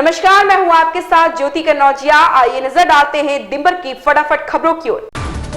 नमस्कार, मैं हूं आपके साथ ज्योति कन्नौजिया। आइए नजर डालते हैं दिन भर की फटाफट खबरों की ओर।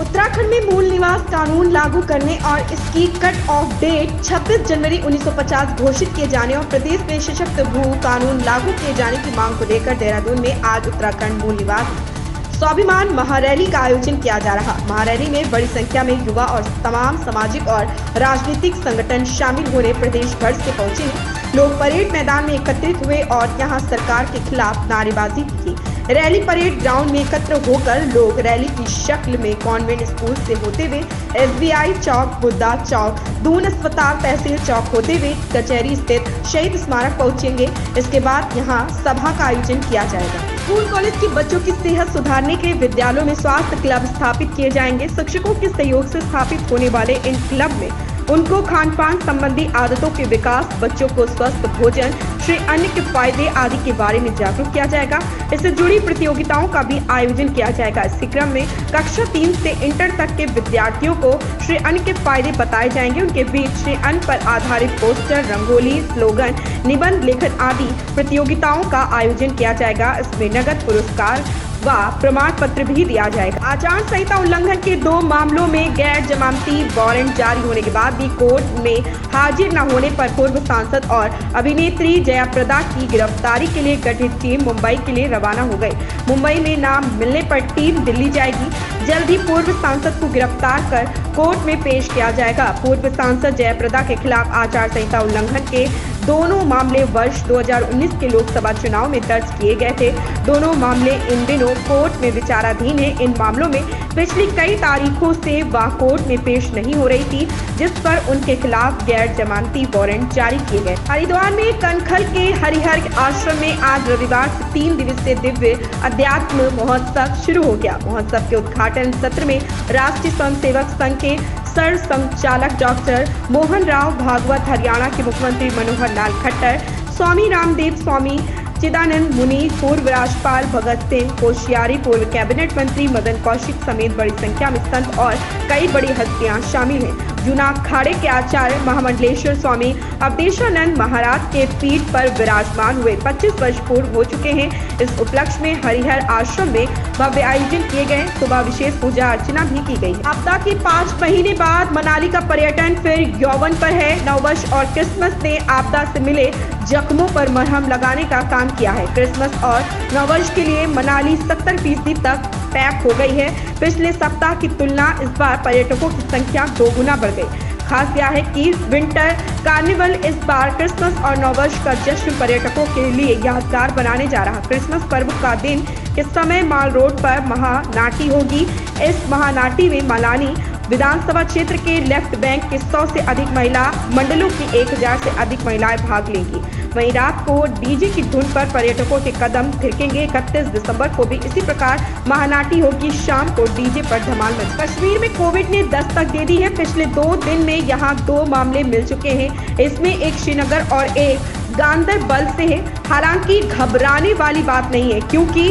उत्तराखंड में मूल निवास कानून लागू करने और इसकी कट ऑफ डेट 26 जनवरी 1950 घोषित किए जाने और प्रदेश में सशक्त भू कानून लागू किए जाने की मांग को लेकर देहरादून में आज उत्तराखंड मूल निवास स्वाभिमान महारैली का आयोजन किया जा रहा। महारैली में बड़ी संख्या में युवा और तमाम सामाजिक और राजनीतिक संगठन शामिल होने प्रदेश भर से पहुंचे। लोग परेड मैदान में एकत्रित हुए और यहां सरकार के खिलाफ नारेबाजी की। रैली परेड ग्राउंड में एकत्र होकर लोग रैली की शक्ल में कॉन्वेंट स्कूल से होते हुए SBI चौक, बुद्धा चौक, दून अस्पताल, तहसील चौक होते हुए कचहरी स्थित शहीद स्मारक पहुंचेंगे। इसके बाद यहां सभा का आयोजन किया जाएगा। स्कूल कॉलेज के बच्चों की सेहत सुधारने के लिए विद्यालयों में स्वास्थ्य क्लब स्थापित किए जाएंगे। शिक्षकों के सहयोग से स्थापित होने वाले इन क्लब में उनको खान पान संबंधी आदतों के विकास, बच्चों को स्वस्थ भोजन, श्री अन्न के फायदे आदि के बारे में जागरूक किया जाएगा। इससे जुड़ी प्रतियोगिताओं का भी आयोजन किया जाएगा। इसी क्रम में कक्षा 3 से इंटर तक के विद्यार्थियों को श्री अन्न के फायदे बताए जाएंगे। उनके बीच श्री अन्न पर आधारित पोस्टर, रंगोली, स्लोगन, निबंध लेखन आदि प्रतियोगिताओं का आयोजन किया जाएगा। इसमें नगद पुरस्कार व प्रमाण पत्र भी दिया जाएगा। आचार संहिता उल्लंघन के 2 मामलों में गैर जमानती वारंट जारी होने के बाद भी कोर्ट में हाजिर न होने पर पूर्व सांसद और अभिनेत्री जयाप्रदा की गिरफ्तारी के लिए गठित टीम मुंबई के लिए रवाना हो गई। मुंबई में नाम मिलने पर टीम दिल्ली जाएगी। जल्द ही पूर्व सांसद को गिरफ्तार कर कोर्ट में पेश किया जाएगा। पूर्व सांसद जयाप्रदा के खिलाफ आचार संहिता उल्लंघन के दोनों मामले वर्ष 2019 के लोकसभा चुनाव में दर्ज किए गए थे। दोनों मामले इन दिनों कोर्ट में विचाराधीन है। इन मामलों में पिछली कई तारीखों से वह कोर्ट में पेश नहीं हो रही थी, जिस पर उनके खिलाफ गैर जमानती वारंट जारी किए गए। हरिद्वार में कनखल के हरिहर आश्रम में आज रविवार से 3 दिवसीय दिव्य अध्यात्म महोत्सव शुरू हो गया। महोत्सव के उद्घाटन सत्र में राष्ट्रीय स्वयंसेवक संघ के सर संचालक डॉक्टर मोहन राव भागवत, हरियाणा के मुख्यमंत्री मनोहर लाल खट्टर, स्वामी रामदेव, स्वामी चिदानंद मुनि, पूर्व राज्यपाल भगत सिंह कोश्यारी, पूर्व कैबिनेट मंत्री मदन कौशिक समेत बड़ी संख्या में संत और कई बड़ी हस्तियां शामिल हैं। जूना अखाड़े के आचार्य महामंडलेश्वर स्वामी अवधेशानंद महाराज के पीठ पर विराजमान हुए 25 वर्ष पूर्व हो चुके हैं। इस उपलक्ष्य में हरिहर आश्रम में भव्य आयोजन किए गए। सुबह विशेष पूजा अर्चना भी की गई। आपदा के 5 महीने बाद मनाली का पर्यटन फिर यौवन पर है। नववर्ष और क्रिसमस ने आपदा से मिले जख्मों पर मरहम लगाने का काम किया है। क्रिसमस और नववर्ष के लिए मनाली 70% तक पैक हो गई है। पिछले सप्ताह की तुलना इस बार पर्यटकों की संख्या 2 गुना बढ़ गई। खास यह है कि विंटर कार्निवल इस बार क्रिसमस और नववर्ष का जश्न पर्यटकों के लिए यादगार बनाने जा रहा। क्रिसमस पर्व का दिन इस समय माल रोड पर महानाटी होगी। इस महानाटी में मनाली विधानसभा क्षेत्र के लेफ्ट बैंक के 100 से अधिक महिला मंडलों की 1000 से अधिक महिलाएं भाग लेंगी। वहीं रात को डीजे की धुन पर पर्यटकों के कदम थिरकेंगे। 31 दिसंबर को भी इसी प्रकार महानाटी होगी। शाम को डीजे पर धमाल मच। कश्मीर में कोविड ने दस्तक दे दी है। पिछले 2 दिन में यहां 2 मामले मिल चुके हैं। इसमें एक श्रीनगर और एक गांदरबल से है। हालांकि घबराने वाली बात नहीं है, क्योंकि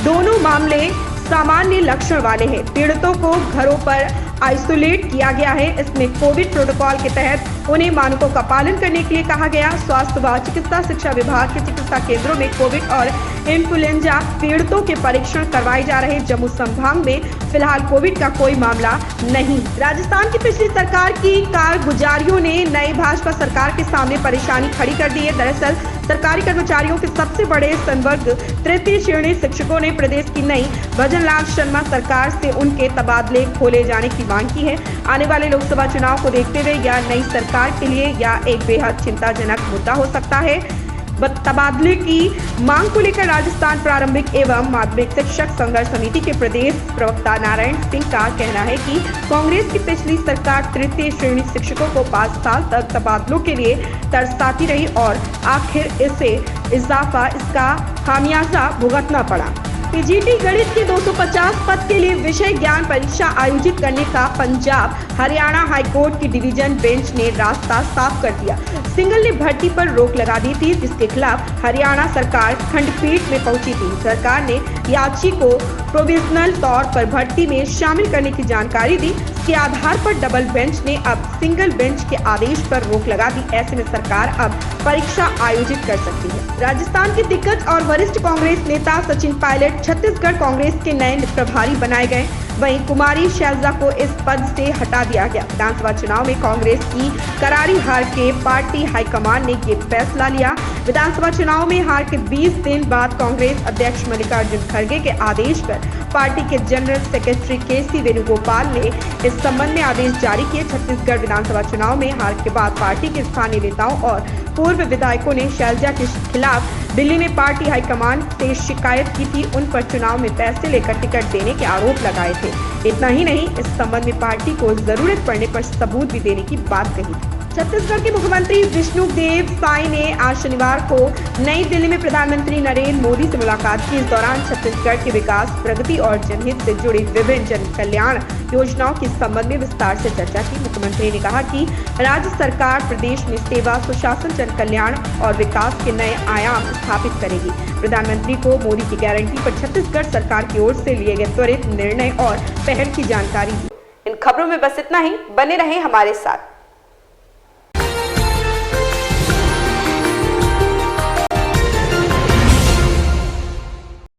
दोनों मामले सामान्य लक्षण वाले हैं। पीड़ितों को घरों पर आइसोलेट किया गया है। इसमें कोविड प्रोटोकॉल के तहत उन्हें मानकों का पालन करने के लिए कहा गया। स्वास्थ्य व चिकित्सा शिक्षा विभाग के चिकित्सा केंद्रों में कोविड और इन्फ्लुएंजा पीड़ितों के परीक्षण करवाए जा रहे। जम्मू संभाग में फिलहाल कोविड का कोई मामला नहीं। राजस्थान की पिछली सरकार की कारगुजारियों ने नई भाजपा सरकार के सामने परेशानी खड़ी कर दी है। दरअसल सरकारी कर्मचारियों के सबसे बड़े संवर्ग तृतीय श्रेणी शिक्षकों ने प्रदेश की नई भजनलाल शर्मा सरकार से उनके तबादले खोले जाने की मांग की है। आने वाले लोकसभा चुनाव को देखते हुए यह नई सरकार के लिए यह एक बेहद चिंताजनक मुद्दा हो सकता है। तबादले की मांग को लेकर राजस्थान प्रारंभिक एवं माध्यमिक शिक्षक संघर्ष समिति के प्रदेश प्रवक्ता नारायण सिंह का कहना है कि कांग्रेस की पिछली सरकार तृतीय श्रेणी शिक्षकों को 5 साल तक तबादलों के लिए तरसाती रही और आखिर इसका खामियाजा भुगतना पड़ा। पीजीटी गणित के 250 पद के लिए विषय ज्ञान परीक्षा आयोजित करने का पंजाब हरियाणा हाईकोर्ट की डिवीजन बेंच ने रास्ता साफ कर दिया। सिंगल ने भर्ती पर रोक लगा दी थी, जिसके खिलाफ हरियाणा सरकार खंडपीठ में पहुंची थी। सरकार ने याची को प्रोविजनल तौर पर भर्ती में शामिल करने की जानकारी दी। इसके आधार पर डबल बेंच ने अब सिंगल बेंच के आदेश पर रोक लगा दी। ऐसे में सरकार अब परीक्षा आयोजित कर सकती है। राजस्थान के दिग्गज और वरिष्ठ कांग्रेस नेता सचिन पायलट छत्तीसगढ़ कांग्रेस के नए प्रभारी बनाए गए। वहीं कुमारी शैलजा को इस पद से हटा दिया गया। विधानसभा चुनाव में कांग्रेस की करारी हार के पार्टी हाईकमान ने ये फैसला लिया। विधानसभा चुनाव में हार के 20 दिन बाद कांग्रेस अध्यक्ष मल्लिकार्जुन खड़गे के आदेश पर पार्टी के जनरल सेक्रेटरी के.सी. वेणुगोपाल ने इस संबंध में आदेश जारी किए। छत्तीसगढ़ विधानसभा चुनाव में हार के बाद पार्टी के स्थानीय नेताओं और पूर्व विधायकों ने शैलजा के खिलाफ दिल्ली में पार्टी हाईकमान से शिकायत की थी। उन पर चुनाव में पैसे लेकर टिकट देने के आरोप लगाए थे। इतना ही नहीं, इस संबंध में पार्टी को जरूरत पड़ने पर सबूत भी देने की बात कही थी। छत्तीसगढ़ के मुख्यमंत्री विष्णुदेव साय ने आज शनिवार को नई दिल्ली में प्रधानमंत्री नरेंद्र मोदी से मुलाकात की। इस दौरान छत्तीसगढ़ के विकास, प्रगति और जनहित से जुड़ी विभिन्न जन कल्याण योजनाओं के संबंध में विस्तार से चर्चा की। मुख्यमंत्री ने कहा कि राज्य सरकार प्रदेश में सेवा, सुशासन, जन कल्याण और विकास के नए आयाम स्थापित करेगी। प्रधानमंत्री को मोदी की गारंटी पर छत्तीसगढ़ सरकार की ओर से लिए गए त्वरित निर्णय और पहल की जानकारी दी। इन खबरों में बस इतना ही। बने रहें हमारे साथ।